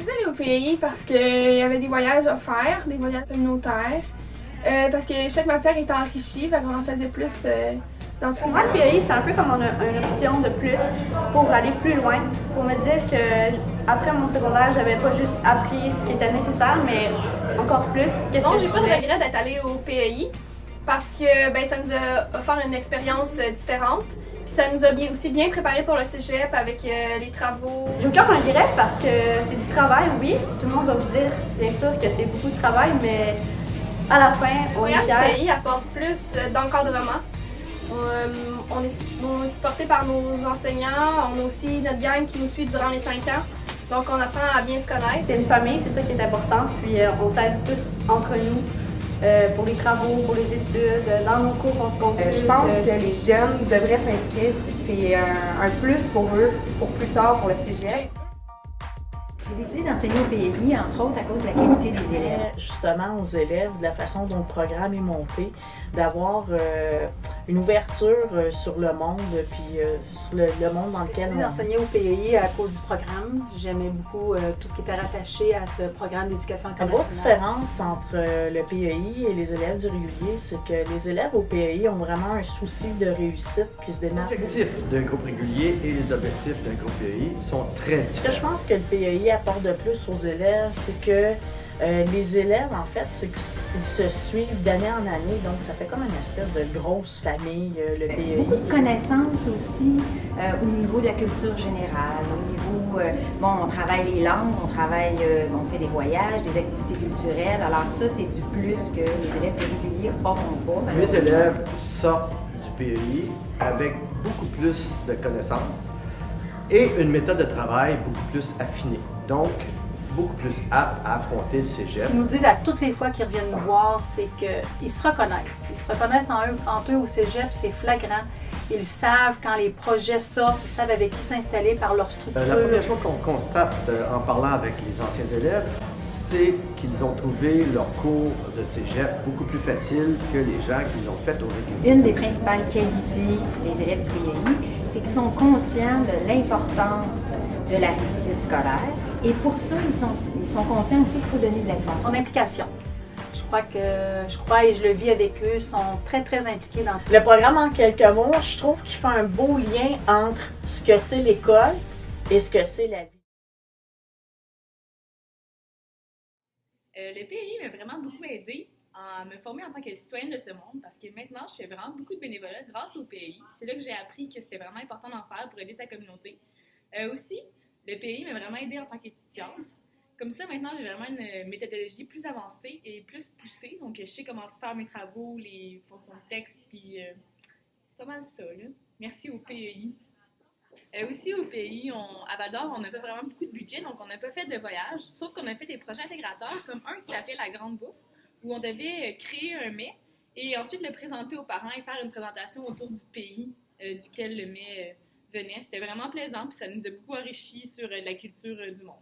choisi d'aller au pays parce qu'il y avait des voyages à faire, des voyages communautaires. Parce que chaque matière était enrichie, fait qu'on en faisait plus dans ce Pour moi, le PAI, c'était un peu comme une option de plus pour aller plus loin, pour me dire que après mon secondaire, j'avais pas juste appris ce qui était nécessaire, mais encore plus. Qu'est-ce que j'ai pas de regret d'être allée au PAI parce que ça nous a offert une expérience différente. Puis ça nous a aussi bien préparé pour le cégep avec les travaux. J'ai aucun regret parce que c'est du travail, oui. Tout le monde va vous dire, bien sûr, que c'est beaucoup de travail, mais à la fin, on est Le fiers. PAI apporte plus d'encadrement. On est supporté par nos enseignants. On a aussi notre gang qui nous suit durant les 5 ans. Donc on apprend à bien se connaître. C'est une famille, c'est ça qui est important. Puis on s'aide tous entre nous pour les travaux, pour les études, dans nos cours, on se consulte. Je pense que les jeunes devraient s'inscrire. C'est un plus pour eux, pour plus tard, pour le cégep. J'ai décidé d'enseigner au PAI, entre autres, à cause de la qualité des élèves. Justement aux élèves, de la façon dont le programme est monté, d'avoir une ouverture sur le monde, puis sur le monde dans lequel J'ai enseigné au PAI à cause du programme. J'aimais beaucoup tout ce qui était rattaché à ce programme d'éducation La internationale. grosse différence entre le PAI et les élèves du régulier, c'est que les élèves au PAI ont vraiment un souci de réussite qui se démarque. Les objectifs d'un groupe régulier et les objectifs d'un groupe PAI sont très Ce que différents. je pense que le PAI apporte de plus aux élèves, c'est que les élèves, en fait, c'est qu'ils se suivent d'année en année, donc ça fait comme une espèce de grosse famille, le PAI. Beaucoup de connaissances aussi au niveau de la culture générale, au niveau, on travaille les langues, on fait des voyages, des activités culturelles, alors ça, c'est du plus que les élèves du régulier n'auront pas. Mes élèves sortent du PAI avec beaucoup plus de connaissances et une méthode de travail beaucoup plus affinée. Donc, beaucoup plus apte à affronter le cégep. Ils nous disent à toutes les fois qu'ils reviennent nous voir, c'est qu'ils se reconnaissent. Ils se reconnaissent entre eux au cégep, c'est flagrant. Ils savent quand les projets sortent, ils savent avec qui s'installer par leur structure. La première chose qu'on constate en parlant avec les anciens élèves, c'est qu'ils ont trouvé leur cours de cégep beaucoup plus facile que les gens qui l'ont fait au régulier. Une des principales qualités des élèves du PAI, c'est qu'ils sont conscients de l'importance de la réussite scolaire. Et pour ça, ils sont conscients aussi qu'il faut donner de l'information. Son implication. Je crois et je le vis avec eux, sont très, très impliqués dans tout. Le programme, en quelques mots, je trouve qu'il fait un beau lien entre ce que c'est l'école et ce que c'est la vie. Le PAI m'a vraiment beaucoup aidé à me former en tant que citoyenne de ce monde parce que maintenant, je fais vraiment beaucoup de bénévolat grâce au PAI. C'est là que j'ai appris que c'était vraiment important d'en faire pour aider sa communauté. Aussi, le PAI m'a vraiment aidée en tant qu'étudiante. Comme ça, maintenant, j'ai vraiment une méthodologie plus avancée et plus poussée. Donc, je sais comment faire mes travaux, les fonctions de texte, puis c'est pas mal ça, là. Merci au PAI. Aussi au pays, à Val-d'Or, on n'a pas vraiment beaucoup de budget, donc on n'a pas fait de voyage, sauf qu'on a fait des projets intégrateurs, comme un qui s'appelait La Grande Bouffe, où on devait créer un mets et ensuite le présenter aux parents et faire une présentation autour du pays duquel le mets venait. C'était vraiment plaisant, puis ça nous a beaucoup enrichi sur la culture du monde.